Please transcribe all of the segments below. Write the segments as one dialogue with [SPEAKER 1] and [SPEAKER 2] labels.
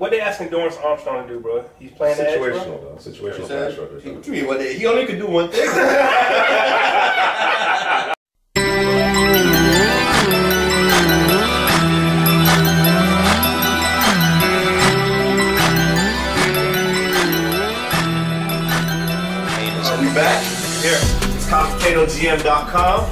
[SPEAKER 1] what they asking Dorrance Armstrong to do, bro? He's playing the edge, bro?
[SPEAKER 2] Situational, though. Situational pass rush.
[SPEAKER 3] What you mean? What he only could do one thing. We back here. It's ComputatoGM.com.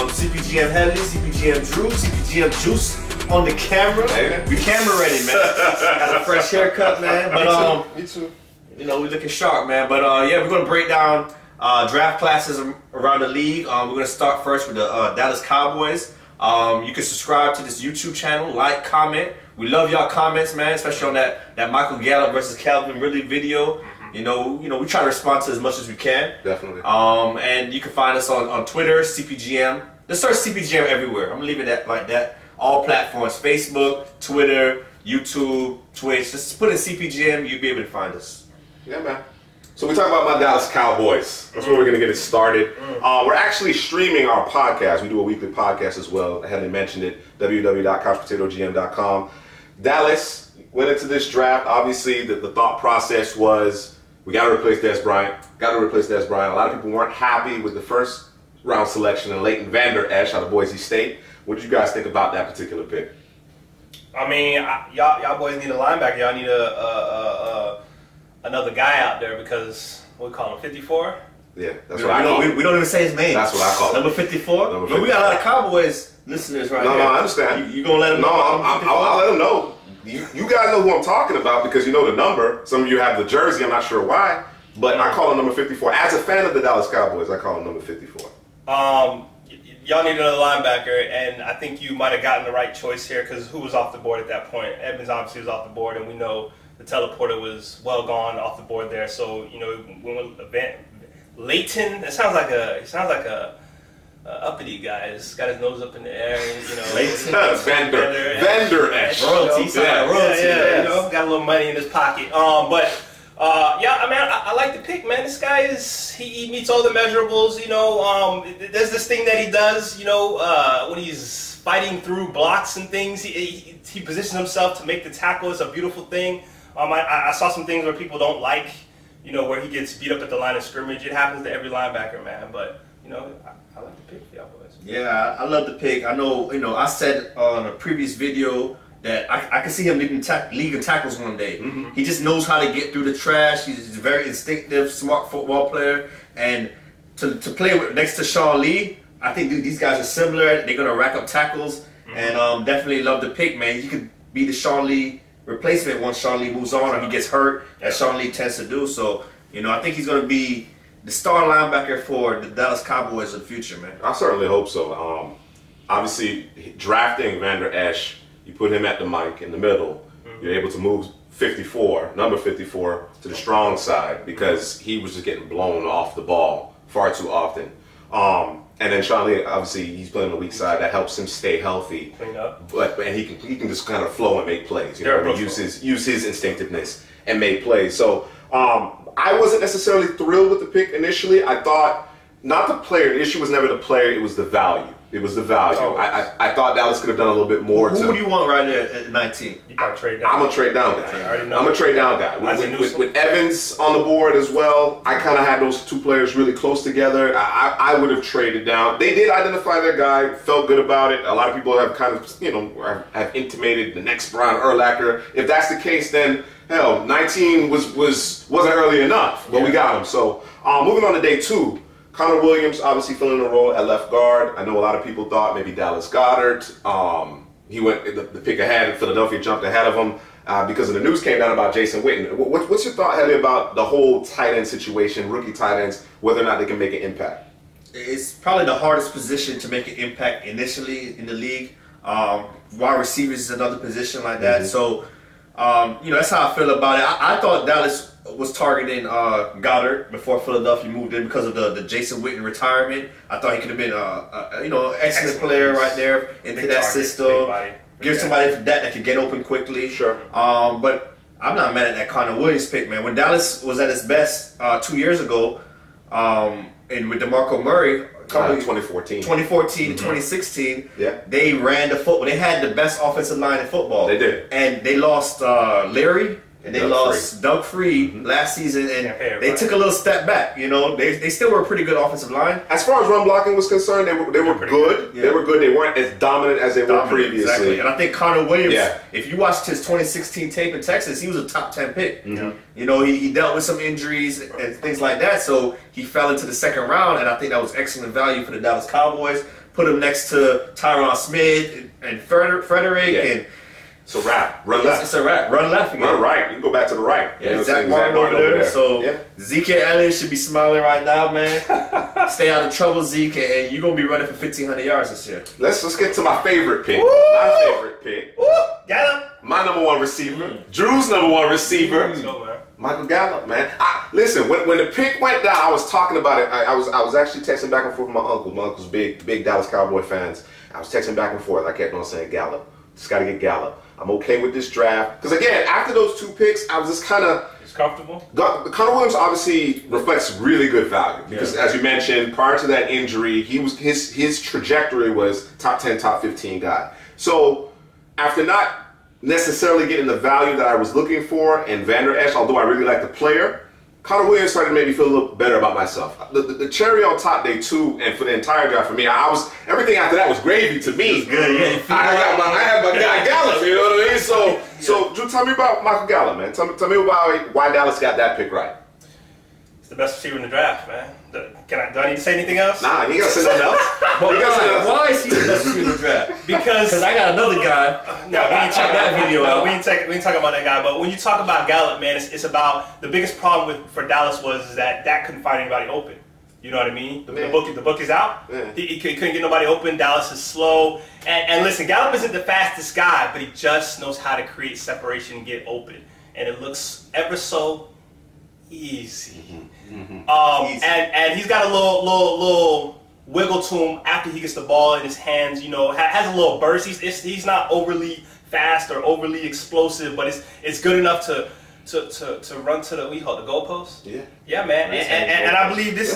[SPEAKER 3] CPGM Heavy, CPGM Drew, CPGM Juice on the camera. We camera ready, man. Got a fresh haircut, man. But
[SPEAKER 2] Me too.
[SPEAKER 3] you know, we looking sharp, man. But yeah, we're gonna break down draft classes around the league. We're gonna start first with the Dallas Cowboys. You can subscribe to this YouTube channel, like, comment. We love y'all comments, man, especially on that Michael Gallup versus Calvin Ridley video. You know, we try to respond to as much as we can.
[SPEAKER 2] Definitely.
[SPEAKER 3] And you can find us on Twitter, CPGM. Just search CPGM everywhere. I'm gonna leave it like that. All platforms: Facebook, Twitter, YouTube, Twitch. Just put in CPGM, you'll be able to find us.
[SPEAKER 2] Yeah, man. So we talk about my Dallas Cowboys. That's where we're gonna get it started. We're actually streaming our podcast. We do a weekly podcast as well. I hadn't mentioned it. www.couchpotatogm.com. Dallas went into this draft. Obviously, the thought process was, we got to replace Dez Bryant. Got to replace Dez Bryant. A lot of people weren't happy with the first round selection of Leighton Vander Esch out of Boise State. What did you guys think about that particular pick?
[SPEAKER 1] I mean, y'all boys need a linebacker. Y'all need another guy out there because what we call him, 54.
[SPEAKER 2] Yeah, that's what I call him.
[SPEAKER 3] We don't even say his name.
[SPEAKER 2] That's what I call him.
[SPEAKER 3] Number 54.
[SPEAKER 2] Number 54.
[SPEAKER 3] But we got a lot of Cowboys listeners right now.
[SPEAKER 2] No, I understand.
[SPEAKER 3] You gonna let them know?
[SPEAKER 2] I'll let them know. You guys know who I'm talking about because you know the number. Some of you have the jersey. I'm not sure why, but I call him number 54. As a fan of the Dallas Cowboys, I call him number 54.
[SPEAKER 1] Y'all need another linebacker, and I think you might have gotten the right choice here because who was off the board at that point? Evans obviously was off the board, and we know the teleporter was well gone off the board there. So you know, when Leighton, it sounds like a uppity guy. He's got his nose up in the air, and, you know.
[SPEAKER 2] Leighton Vander Esch.
[SPEAKER 3] Royalty.
[SPEAKER 1] Yeah, you know, got a little money in his pocket. Yeah, I mean, I like the pick, man. This guy he meets all the measurables, you know. There's this thing that he does, you know, when he's fighting through blocks and things, he positions himself to make the tackle. It's a beautiful thing. I saw some things where people don't like, you know, where he gets beat up at the line of scrimmage. It happens to every linebacker, man. But, you know, I like the pick for y'all boys.
[SPEAKER 3] Yeah, I love the pick. I know, you know, I said on a previous video that I can see him leading tackles one day. He just knows how to get through the trash. He's a very instinctive, smart football player. And to play next to Sean Lee, I think these guys are similar. They're going to rack up tackles. And definitely love the pick, man. He could be the Sean Lee replacement once Sean Lee moves on or he gets hurt, as Sean Lee tends to do. So, you know, I think he's going to be the star linebacker for the Dallas Cowboys in the future, man.
[SPEAKER 2] I certainly hope so. Obviously, drafting Vander Esch, you put him at the mic in the middle. You're able to move 54, number 54, to the strong side because he was just getting blown off the ball far too often. And then Sean Lee, obviously, he's playing on the weak side. That helps him stay healthy.
[SPEAKER 1] Clean up.
[SPEAKER 2] And he can just kind of flow and make plays. You know, use his instinctiveness and make plays. So I wasn't necessarily thrilled with the pick initially. I thought not the player. The issue was never the player. It was the value. It was the value. I thought Dallas could have done a little bit more.
[SPEAKER 3] Who do you want right there at 19?
[SPEAKER 1] You got to trade down.
[SPEAKER 2] I'm a trade down guy. I'm a trade down guy. With Evans on the board as well, I kind of had those two players really close together. I would have traded down. They did identify their guy, felt good about it. A lot of people have kind of, you know, have intimated the next Brian Urlacher. If that's the case, then hell, 19 wasn't early enough, but we got him. So moving on to day 2. Connor Williams obviously filling a role at left guard. I know a lot of people thought maybe Dallas Goedert. He went the pick ahead, and Philadelphia jumped ahead of him because of the news came down about Jason Witten. What's your thought, Helly, about the whole tight end situation, rookie tight ends, whether or not they can make an impact?
[SPEAKER 3] It's probably the hardest position to make an impact initially in the league. Wide receivers is another position like that. So, you know, that's how I feel about it. I thought Dallas was targeting Goddard before Philadelphia moved in because of the Jason Witten retirement. I thought he could have been you know, excellent player right there into big that target, system. Give somebody that could get open quickly.
[SPEAKER 2] Sure.
[SPEAKER 3] But I'm not mad at that Connor Williams pick, man. When Dallas was at its best 2 years ago, and with DeMarco Murray,
[SPEAKER 2] 2014.
[SPEAKER 3] 2014 to 2016.
[SPEAKER 2] Yeah.
[SPEAKER 3] They ran the football. They had the best offensive line in football.
[SPEAKER 2] They did.
[SPEAKER 3] And they lost Leary. And they lost Doug Freed last season, and they took a little step back. You know, they still were a pretty good offensive line.
[SPEAKER 2] As far as run blocking was concerned, they were good.
[SPEAKER 3] Yeah.
[SPEAKER 2] They were good. They weren't as dominant as they were previously.
[SPEAKER 3] Exactly. And I think Connor Williams, if you watched his 2016 tape in Texas, he was a top 10 pick. You know, he dealt with some injuries and things like that, so he fell into the second round, and I think that was excellent value for the Dallas Cowboys. Put him next to Tyron Smith and Frederick and.
[SPEAKER 2] It's a wrap. Run left.
[SPEAKER 3] It's a wrap. Run left again.
[SPEAKER 2] Run right. You can go back to the right.
[SPEAKER 3] Yeah, Zach Martin over there. So Zeke and Elliott should be smiling right now, man. Stay out of trouble, Zeke, and you're gonna be running for 1,500 yards this year.
[SPEAKER 2] Let's get to my favorite pick. My favorite pick.
[SPEAKER 1] Gallup.
[SPEAKER 2] My number one receiver. Drew's number one receiver.
[SPEAKER 1] Let's go, man.
[SPEAKER 2] Michael Gallup, man. Listen, when the pick went down, I was talking about it. I was actually texting back and forth with my uncle. My uncle's big Dallas Cowboy fans. I was texting back and forth. I kept on saying Gallup. Just got to get Gallup. I'm okay with this draft. Because again, after those two picks, I was just kind of...
[SPEAKER 1] It's comfortable?
[SPEAKER 2] Connor Williams obviously reflects really good value. Because as you mentioned, prior to that injury, his trajectory was top 10, top 15 guy. So after not necessarily getting the value that I was looking for in Vander Esch, although I really like the player, Connor Williams started to make me feel a little better about myself. The cherry on top day two, and for the entire draft for me, everything after that was gravy to me.
[SPEAKER 3] Good, yeah.
[SPEAKER 2] I had my guy Gallup, you know what I mean? So Drew, tell me about Michael Gallup, man. Tell me about why Dallas got that pick right.
[SPEAKER 1] It's the best receiver in the draft, man. Do I need to say anything else?
[SPEAKER 2] Nah, you gotta say nothing else.
[SPEAKER 3] Why is he the best receiver in the draft?
[SPEAKER 1] Because
[SPEAKER 3] I got another guy.
[SPEAKER 1] No, we ain't check that video out. We ain't talk about that guy. But when you talk about Gallup, man, it's about the biggest problem for Dallas was that Dak couldn't find anybody open. You know what I mean? The book is out. Yeah. He couldn't get nobody open. Dallas is slow. And listen, Gallup isn't the fastest guy, but he just knows how to create separation and get open. And it looks ever so easy. And he's got a little wiggle to him after he gets the ball in his hands. You know, has a little burst. He's not overly fast or overly explosive, but it's good enough to run to the the goalpost. Yeah, man. And I believe this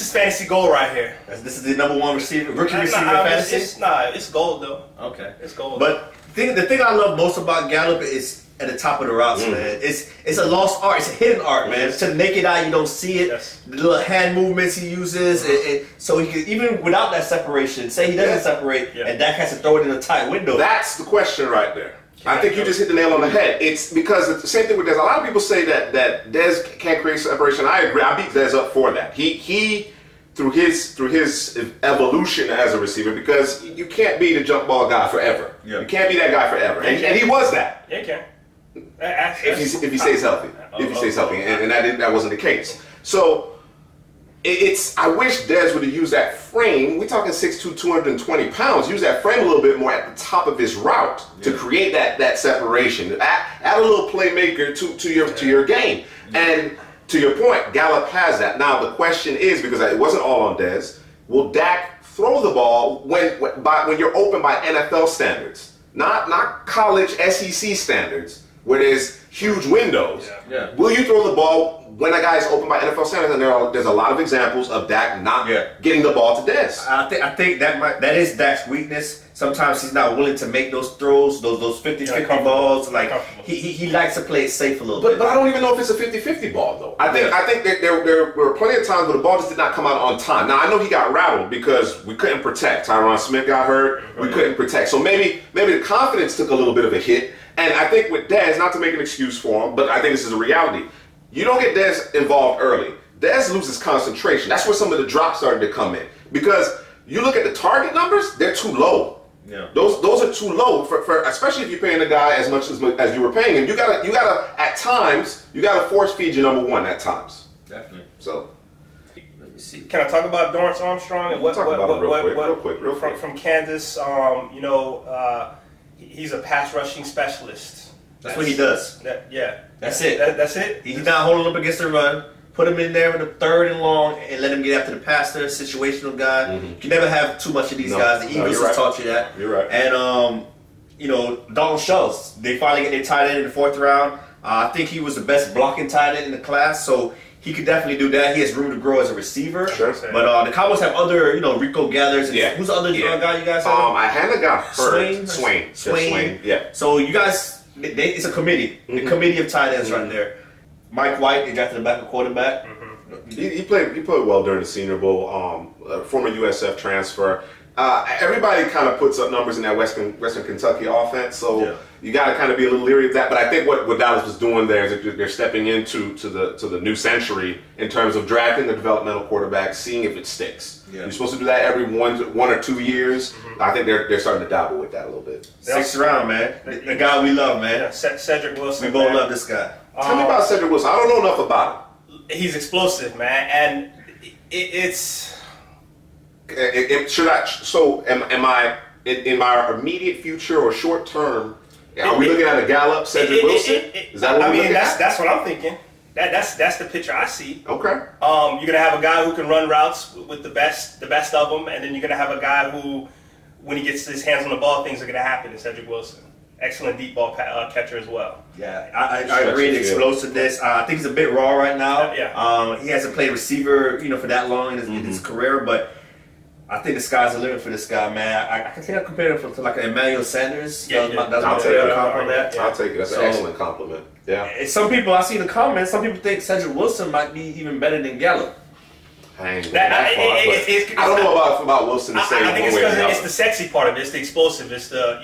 [SPEAKER 1] is fantasy gold right here.
[SPEAKER 3] This is the number one receiver, rookie receiver fantasy.
[SPEAKER 1] It's gold though.
[SPEAKER 3] Okay,
[SPEAKER 1] it's gold.
[SPEAKER 3] But the thing I love most about Gallup is at the top of the routes, man. It's a lost art. It's a hidden art, man. To the naked eye, you don't see it. The little hand movements he uses, so he can, even without that separation, say he doesn't separate, and Dak has to throw it in a tight window.
[SPEAKER 2] That's the question right there. I think you just hit the nail on the head. It's because it's the same thing with Dez. A lot of people say that Dez can't create separation. I agree. I beat Dez up for that. He through his evolution as a receiver, because you can't be the jump ball guy forever. You can't be that guy forever, and he was that.
[SPEAKER 1] Yeah, you can.
[SPEAKER 2] If he stays healthy, and that wasn't the case. So I wish Dez would have used that frame. We're talking 6'2", 220 pounds. Use that frame a little bit more at the top of his route to create that separation. Add a little playmaker to your game. And to your point, Gallup has that. Now the question is, because it wasn't all on Dez, will Dak throw the ball when you're open by NFL standards, not college SEC standards, where there's huge windows? Will you throw the ball when a guy is open by NFL standards? And there's a lot of examples of Dak not getting the ball to Dez.
[SPEAKER 3] I think that is Dak's weakness. Sometimes he's not willing to make those throws, those 50-50 balls. Like he likes to play it safe a little bit.
[SPEAKER 2] But I don't even know if it's a 50-50 ball though. I think that there were plenty of times where the ball just did not come out on time. Now I know he got rattled because we couldn't protect. Tyron Smith got hurt. We couldn't protect. So maybe the confidence took a little bit of a hit. And I think with Dez, not to make an excuse for him, but I think this is a reality. You don't get Dez involved early. Dez loses concentration. That's where some of the drops started to come in. Because you look at the target numbers, they're too low. Those are too low for especially if you're paying a guy as much as you were paying him. You gotta at times force feed your number one at times.
[SPEAKER 3] Definitely.
[SPEAKER 2] So
[SPEAKER 3] let me see.
[SPEAKER 1] Can I talk about Dorrance Armstrong and
[SPEAKER 2] real quick.
[SPEAKER 1] From Kansas? He's a pass rushing specialist.
[SPEAKER 3] That's what he does. That's it.
[SPEAKER 1] That's it.
[SPEAKER 3] He's not holding up against the run. Put him in there in the third and long and let him get after the passer, situational guy. You can never have too much of these guys. The Eagles has taught you that.
[SPEAKER 2] You're right.
[SPEAKER 3] And, Dalton Schultz, they finally get their tight end in the fourth round. I think he was the best blocking tight end in the class, so he could definitely do that. He has room to grow as a receiver.
[SPEAKER 2] Sure.
[SPEAKER 3] But the Cowboys have other, Rico Gathers.
[SPEAKER 2] Yeah.
[SPEAKER 3] Who's the other guy you guys have?
[SPEAKER 2] I haven't got hurt. Swain. Yeah.
[SPEAKER 3] So you guys, it's a committee. The committee of tight ends right there. Mike White, they drafted a backup quarterback.
[SPEAKER 2] He played well during the Senior Bowl. Former USF transfer. Everybody kind of puts up numbers in that Western Kentucky offense, so you got to kind of be a little leery of that. But I think what Dallas was doing there is that they're stepping into the new century in terms of drafting the developmental quarterback, seeing if it sticks. Yeah. You're supposed to do that every one or 2 years. I think they're starting to dabble with that a little bit.
[SPEAKER 3] 6th round, man. The guy we love, man.
[SPEAKER 1] Yeah, Cedric Wilson.
[SPEAKER 3] We both love this guy.
[SPEAKER 2] Tell me about Cedric Wilson. I don't know enough about him.
[SPEAKER 1] He's explosive, man, and it's.
[SPEAKER 2] Am I in my immediate future or short term? Are we looking at a Gallup, Cedric Wilson? Is that what we're looking at?
[SPEAKER 1] That's what I'm thinking. That's the picture I see.
[SPEAKER 2] Okay.
[SPEAKER 1] You're gonna have a guy who can run routes with the best of them, and then you're gonna have a guy who, when he gets his hands on the ball, things are gonna happen. Is Cedric Wilson. Excellent deep ball catcher as well.
[SPEAKER 3] Yeah, I agree. The explosiveness. I think he's a bit raw right now. He hasn't played receiver, for that long in his career, but I think the sky's the limit for this guy, man. I think I compared him to like an Emmanuel Sanders.
[SPEAKER 2] I'll take it. I'll take it. That's an excellent compliment. Yeah.
[SPEAKER 3] Some people, I see in the comments, some people think Cedric Wilson might be even better than Gallup.
[SPEAKER 2] I ain't going that far, I don't know about Wilson to say.
[SPEAKER 1] I think it's because it's the sexy part of it. It's the explosive. It's the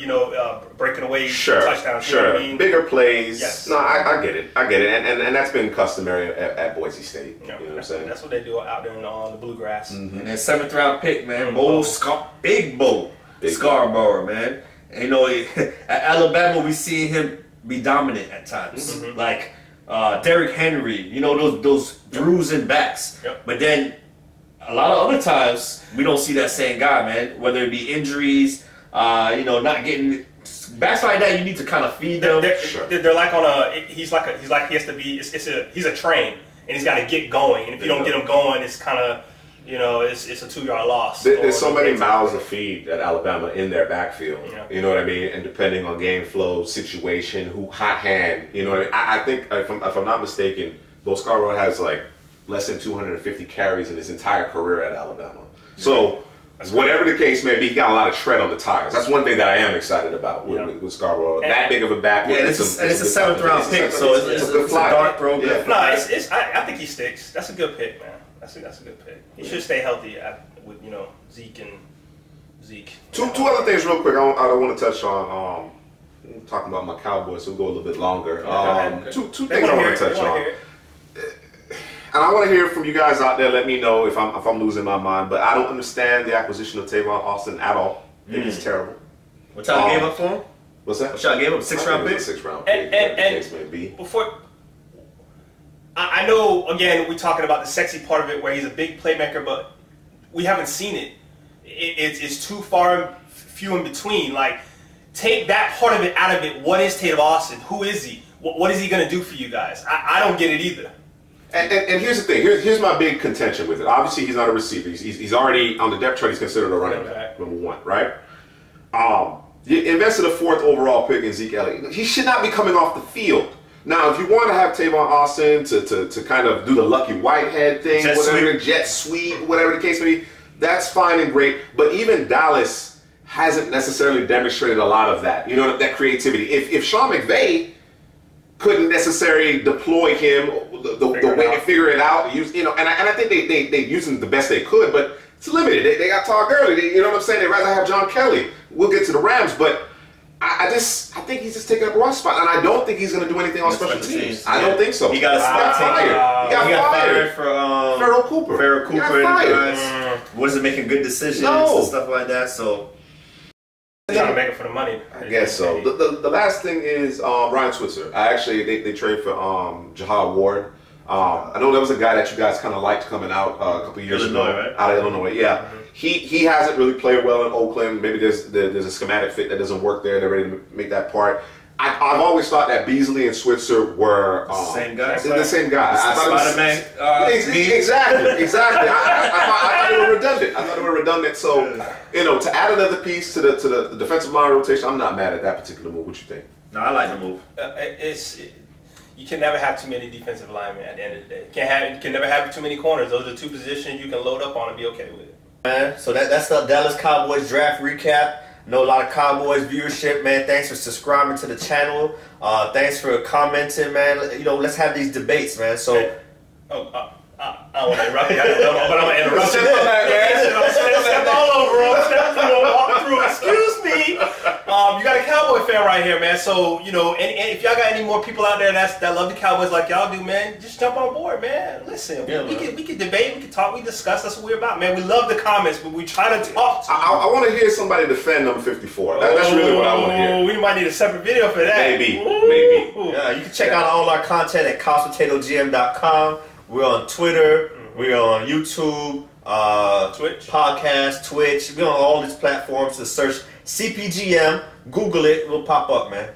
[SPEAKER 1] breaking away touchdowns.
[SPEAKER 2] Sure.
[SPEAKER 1] You know what I mean?
[SPEAKER 2] Bigger plays.
[SPEAKER 1] Yes.
[SPEAKER 2] No, I get it. And that's been customary at Boise State. You know what I'm saying?
[SPEAKER 1] That's what they do out there on the bluegrass.
[SPEAKER 3] And then 7th round pick, man, Big Bo Scarborough, man. And, at Alabama we see him be dominant at times, like Derrick Henry. Those bruising backs. But then a lot of other times we don't see that same guy, man. Whether it be injuries, not getting backs like that, you need to kind of feed them.
[SPEAKER 1] They're like on a. He's like he has to be. He's a train, and he's got to get going. And if you don't get him going, it's kind of. It's a 2-yard loss.
[SPEAKER 2] There's so many mouths to feed at Alabama in their backfield. Yeah. You know what I mean? And depending on game flow, situation, hot hand. You know what I mean? I think if I'm not mistaken, Bo Scarborough has like less than 250 carries in his entire career at Alabama. So whatever the case may be, he got a lot of tread on the tires. That's one thing that I am excited about with Scarborough. That big of a back.
[SPEAKER 3] Yeah, it's a 7th round pick, so it's a dark throw.
[SPEAKER 1] Yeah. No, I think he sticks. That's a good pick, man. That's a good pick. He should stay healthy with Zeke.
[SPEAKER 2] Two other things real quick. I want to touch on. Talking about my Cowboys, so we'll go a little bit longer. Two things I want to touch on. And I want to hear from you guys out there. Let me know if I'm losing my mind. But I don't understand the acquisition of Tavon Austin at all. I think it's terrible.
[SPEAKER 3] What y'all gave up for him?
[SPEAKER 2] What's that?
[SPEAKER 3] What y'all gave up? 6th round pick?
[SPEAKER 2] 6th round pick. And the case may be.
[SPEAKER 1] Before, I know, again, we're talking about the sexy part of it where he's a big playmaker, but we haven't seen it. It's too few in between. Like, take that part of it out of it. What is Tavon Austin? Who is he? What is he going to do for you guys? I don't get it either.
[SPEAKER 2] And here's the thing. Here's my big contention with it. Obviously, he's not a receiver. He's already on the depth chart. He's considered a running back, number one, right? You invested a 4th overall pick in Zeke Elliott. He should not be coming off the field. Now, if you want to have Tavon Austin to kind of do the Lucky Whitehead thing, jet sweep, whatever the case may be, that's fine and great. But even Dallas hasn't necessarily demonstrated a lot of that. That creativity. If Sean McVay couldn't necessarily deploy him the way to figure it out. And I think they used him the best they could, but it's limited. They got Todd Gurley. You know what I'm saying? They'd rather have John Kelly. We'll get to the Rams, but I think he's just taking up a rough spot, and I don't think he's going to do anything on special teams. I don't think so.
[SPEAKER 3] He got
[SPEAKER 2] fired. He got fired
[SPEAKER 3] for
[SPEAKER 2] Farrell Cooper.
[SPEAKER 3] He got fired. Wasn't making good decisions and stuff like that. So.
[SPEAKER 1] Trying to make it for the money.
[SPEAKER 2] I guess so. The last thing is Ryan Switzer. They trade for Jahad Ward. I know there was a guy that you guys kind of liked coming out a couple of years ago,
[SPEAKER 3] right?
[SPEAKER 2] Out of Illinois. Yeah, he hasn't really played well in Oakland. Maybe there's a schematic fit that doesn't work there. They're ready to make that part. I've always thought that Beasley and Switzer were
[SPEAKER 3] same guy.
[SPEAKER 2] The same guy. Exactly. I thought they were redundant. So to add another piece to the defensive line rotation, I'm not mad at that particular move. What you think?
[SPEAKER 3] No, I like the move.
[SPEAKER 1] you can never have too many defensive linemen at the end of the day. You can never have too many corners. Those are two positions you can load up on and be okay with it.
[SPEAKER 3] Man, so that's the Dallas Cowboys draft recap. Know a lot of Cowboys viewership, man. Thanks for subscribing to the channel. Thanks for commenting, man. Let's have these debates, man. So,
[SPEAKER 1] I don't want to interrupt you, but I'm going to interrupt you. Step all over, walk through. Excuse me. You got a Cowboy fan right here, man. So, and if y'all got any more people out there that love the Cowboys like y'all do, man, just jump on board, man. Listen, we can debate, we can talk, we discuss. That's what we're about, man. We love the comments, but we try to talk.
[SPEAKER 2] I want to hear somebody defend number 54. That's really what I want to hear.
[SPEAKER 1] We might need a separate video for that.
[SPEAKER 2] Maybe.
[SPEAKER 3] Yeah, you can check out all our content at couchpotatogm.com. We're on Twitter. We're on YouTube,
[SPEAKER 1] Twitch,
[SPEAKER 3] podcast, Twitch. We're on all these platforms. To search CPGM, Google it, it'll pop up, man.